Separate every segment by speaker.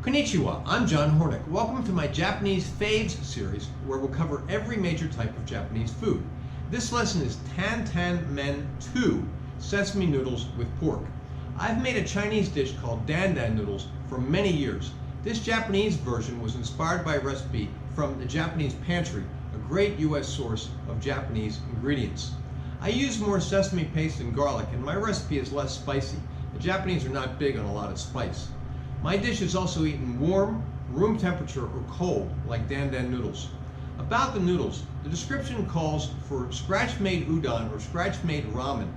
Speaker 1: Konnichiwa, I'm John Hornick. Welcome to my Japanese Faves series, where we'll cover every major type of Japanese food. This lesson is Dan Dan Men 2, Sesame Noodles with Pork. I've made a Chinese dish called Dan Dan Noodles for many years. This Japanese version was inspired by a recipe from the Japanese Pantry, a great U.S. source of Japanese ingredients. I use more sesame paste and garlic, and my recipe is less spicy. The Japanese are not big on a lot of spice. My dish is also eaten warm, room temperature, or cold, like Dan Dan Noodles. About the noodles, the description calls for scratch-made udon or scratch-made ramen,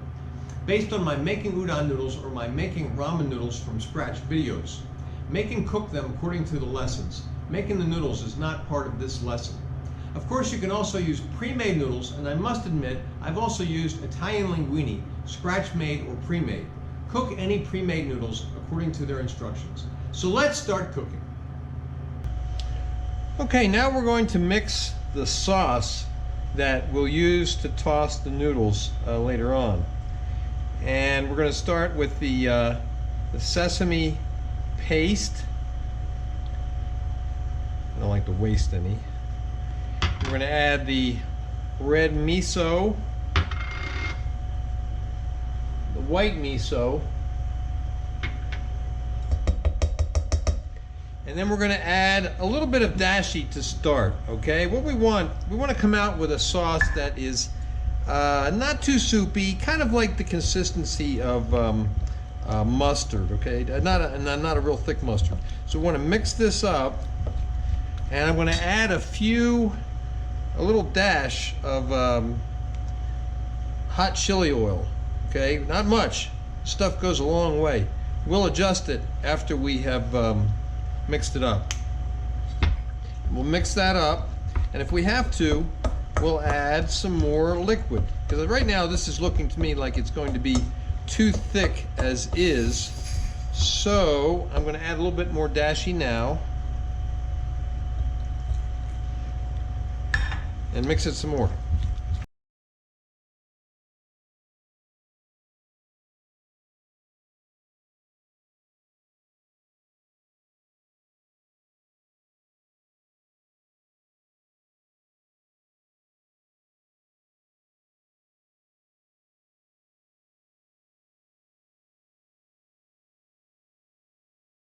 Speaker 1: based on my Making Udon Noodles or my Making Ramen Noodles from Scratch videos. Make and cook them according to the lessons. Making the noodles is not part of this lesson. Of course, you can also use pre-made noodles, and I must admit, I've also used Italian linguine, scratch-made or pre-made. Cook any pre-made noodles according to their instructions. So let's start cooking. Okay, now we're going to mix the sauce that we'll use to toss the noodles later on. And we're going to start with the sesame paste. I don't like to waste any. We're going to add the red miso, the white miso, and then we're going to add a little bit of dashi to start. Okay, what we want to come out with a sauce that is not too soupy, kind of like the consistency of mustard. Okay, not a real thick mustard. So we want to mix this up, and I'm going to add a little dash of hot chili oil. Okay, not much. Stuff goes a long way. We'll adjust it after we have mixed it up. We'll mix that up, and if we have to, we'll add some more liquid, because right now this is looking to me like it's going to be too thick as is. So I'm going to add a little bit more dashi now and mix it some more.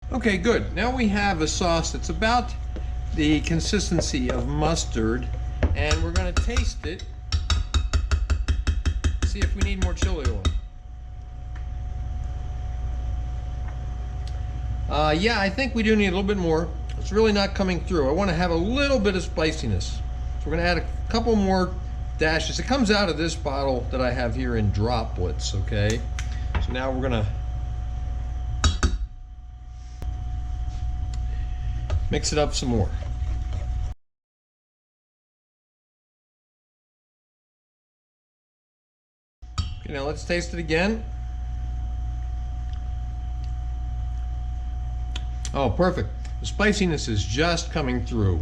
Speaker 1: Okay, good. Now we have a sauce that's about the consistency of mustard, and we're going to taste it, see if we need more chili oil. Yeah, I think we do need a little bit more. It's really not coming through. I want to have a little bit of spiciness. So we're going to add a couple more dashes. It comes out of this bottle that I have here in droplets, okay? So now we're going to mix it up some more. Okay, now let's taste it again. Oh, perfect. The spiciness is just coming through.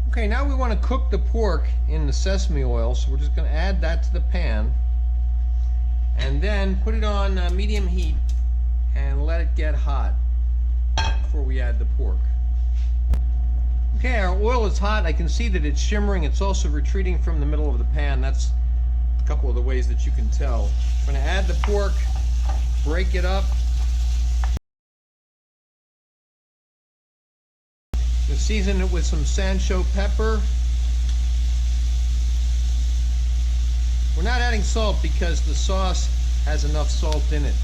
Speaker 1: Okay, now we want to cook the pork in the sesame oil, so we're just going to add that to the pan and then put it on medium heat and let it get hot before we add the pork. Okay, our oil is hot. I can see that it's shimmering. It's also retreating from the middle of the pan. That's a couple of the ways that you can tell. I'm going to add the pork, break it up. I'm going to season it with some Sansho pepper. We're not adding salt because the sauce has enough salt in it.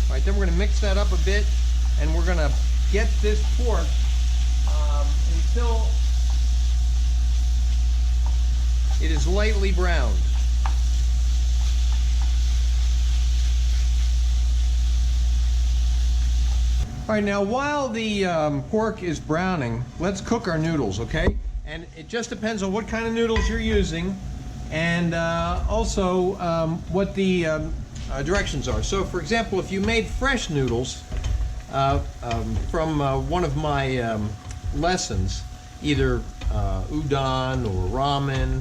Speaker 1: All right, then we're going to mix that up a bit, and we're going to get this pork until it is lightly browned. All right, now while the pork is browning, let's cook our noodles, okay? And it just depends on what kind of noodles you're using, and also what the directions are. So for example, if you made fresh noodles from one of my lessons, either udon or ramen,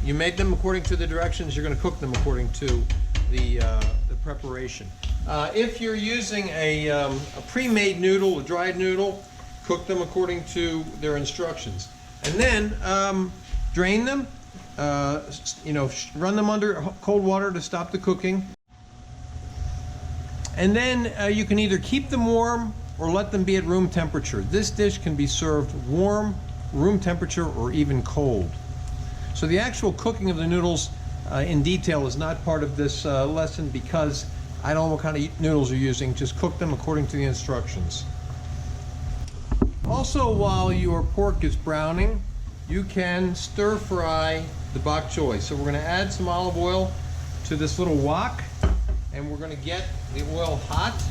Speaker 1: you made them according to the directions. You're going to cook them according to the preparation. If you're using a pre-made noodle, a dried noodle, cook them according to their instructions. And then drain them, run them under cold water to stop the cooking. And then you can either keep them warm or let them be at room temperature. This dish can be served warm, room temperature, or even cold. So the actual cooking of the noodles in detail is not part of this lesson because I don't know what kind of noodles you're using. Just cook them according to the instructions. Also, while your pork is browning, you can stir fry the bok choy. So we're going to add some olive oil to this little wok, and we're going to get the oil hot,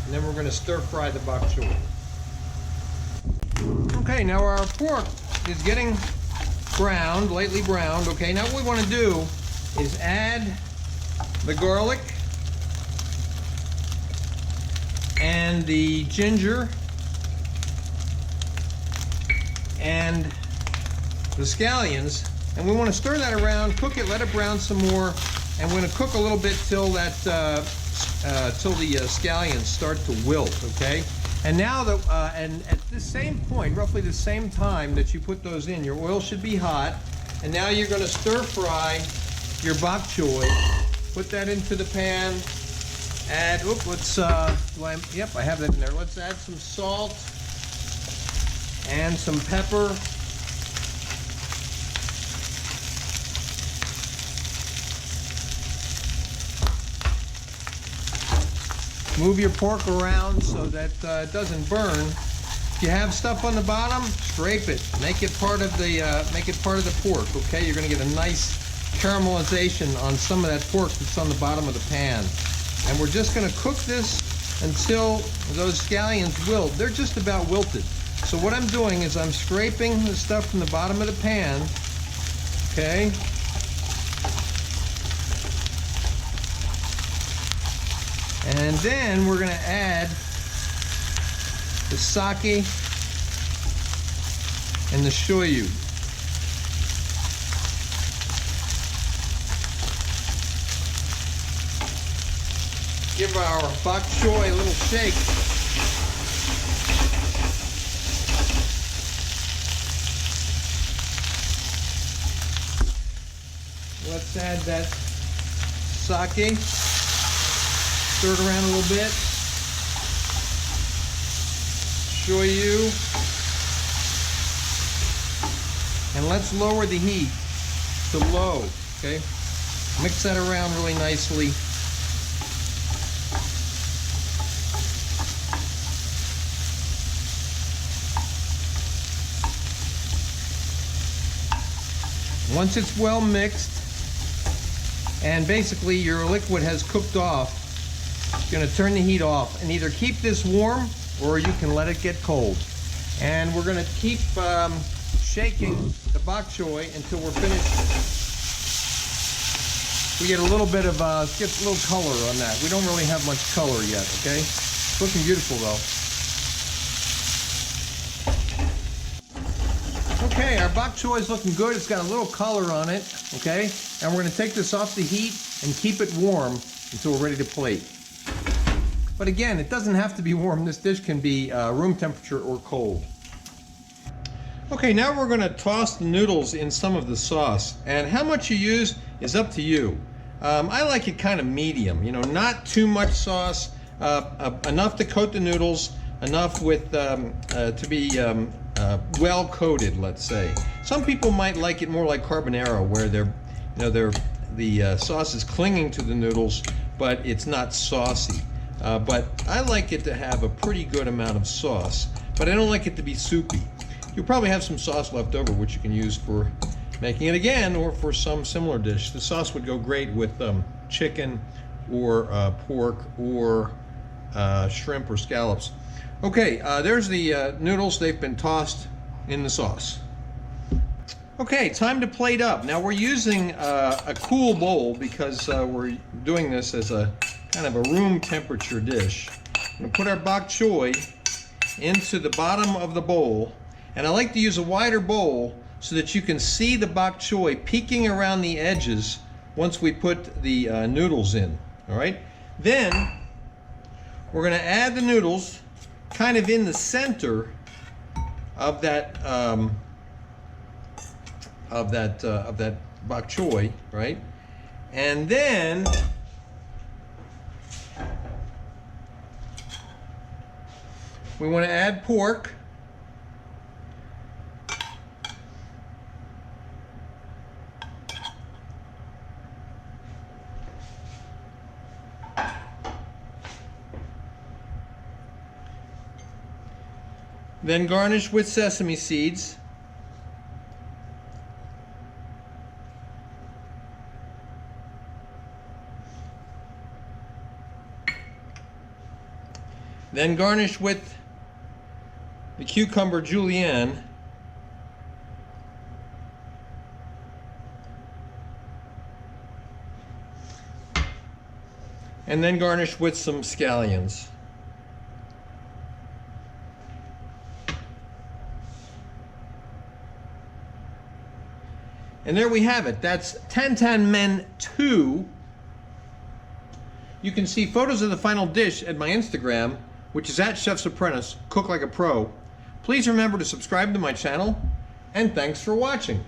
Speaker 1: and then we're going to stir fry the bok choy. Okay, now our pork is getting browned, lightly browned. Okay, now what we want to do is add the garlic and the ginger and the scallions, and we want to stir that around, cook it, let it brown some more, and we're going to cook a little bit till that till the scallions start to wilt. Okay, and now and at the same point, roughly the same time that you put those in, your oil should be hot, and now you're going to stir fry your bok choy. Put that into the pan. Add, I have that in there. Let's add some salt and some pepper. Move your pork around so that it doesn't burn. If you have stuff on the bottom, scrape it. Make it part of the pork. Okay, you're going to get a nice caramelization on some of that pork that's on the bottom of the pan. And we're just going to cook this until those scallions wilt. They're just about wilted. So what I'm doing is I'm scraping the stuff from the bottom of the pan. Okay. And then we're going to add the sake and the shoyu. Give our bok choy a little shake. Let's add that sake. Stir it around a little bit. Shoyu. And let's lower the heat to low. Okay? Mix that around really nicely. Once it's well mixed and basically your liquid has cooked off, you're going to turn the heat off and either keep this warm or you can let it get cold. And we're going to keep shaking the bok choy until we're finished. We get a little bit of get a little color on that. We don't really have much color yet. Okay, it's looking beautiful though. Okay, our bok choy is looking good. It's got a little color on it, okay? And we're going to take this off the heat and keep it warm until we're ready to plate. But again, it doesn't have to be warm. This dish can be room temperature or cold. Okay, now we're going to toss the noodles in some of the sauce. And how much you use is up to you. I like it kind of medium, you know, not too much sauce, enough to coat the noodles, enough with to be well coated, let's say. Some people might like it more like carbonara, where the sauce is clinging to the noodles, but it's not saucy. But I like it to have a pretty good amount of sauce, but I don't like it to be soupy. You'll probably have some sauce left over, which you can use for making it again or for some similar dish. The sauce would go great with chicken or pork or shrimp or scallops. Okay, there's the noodles. They've been tossed in the sauce. Okay, time to plate up. Now we're using a cool bowl because we're doing this as a kind of a room temperature dish. We're going to put our bok choy into the bottom of the bowl, and I like to use a wider bowl so that you can see the bok choy peeking around the edges once we put the noodles in. All right, Then we're going to add the noodles kind of in the center of that bok choy, right? And then we want to add pork. Then garnish with sesame seeds. Then garnish with the cucumber julienne. And then garnish with some scallions. And there we have it. That's Dan Dan Men 2. You can see photos of the final dish at my Instagram, which is at Chef's Apprentice, Cook Like a Pro. Please remember to subscribe to my channel, and thanks for watching.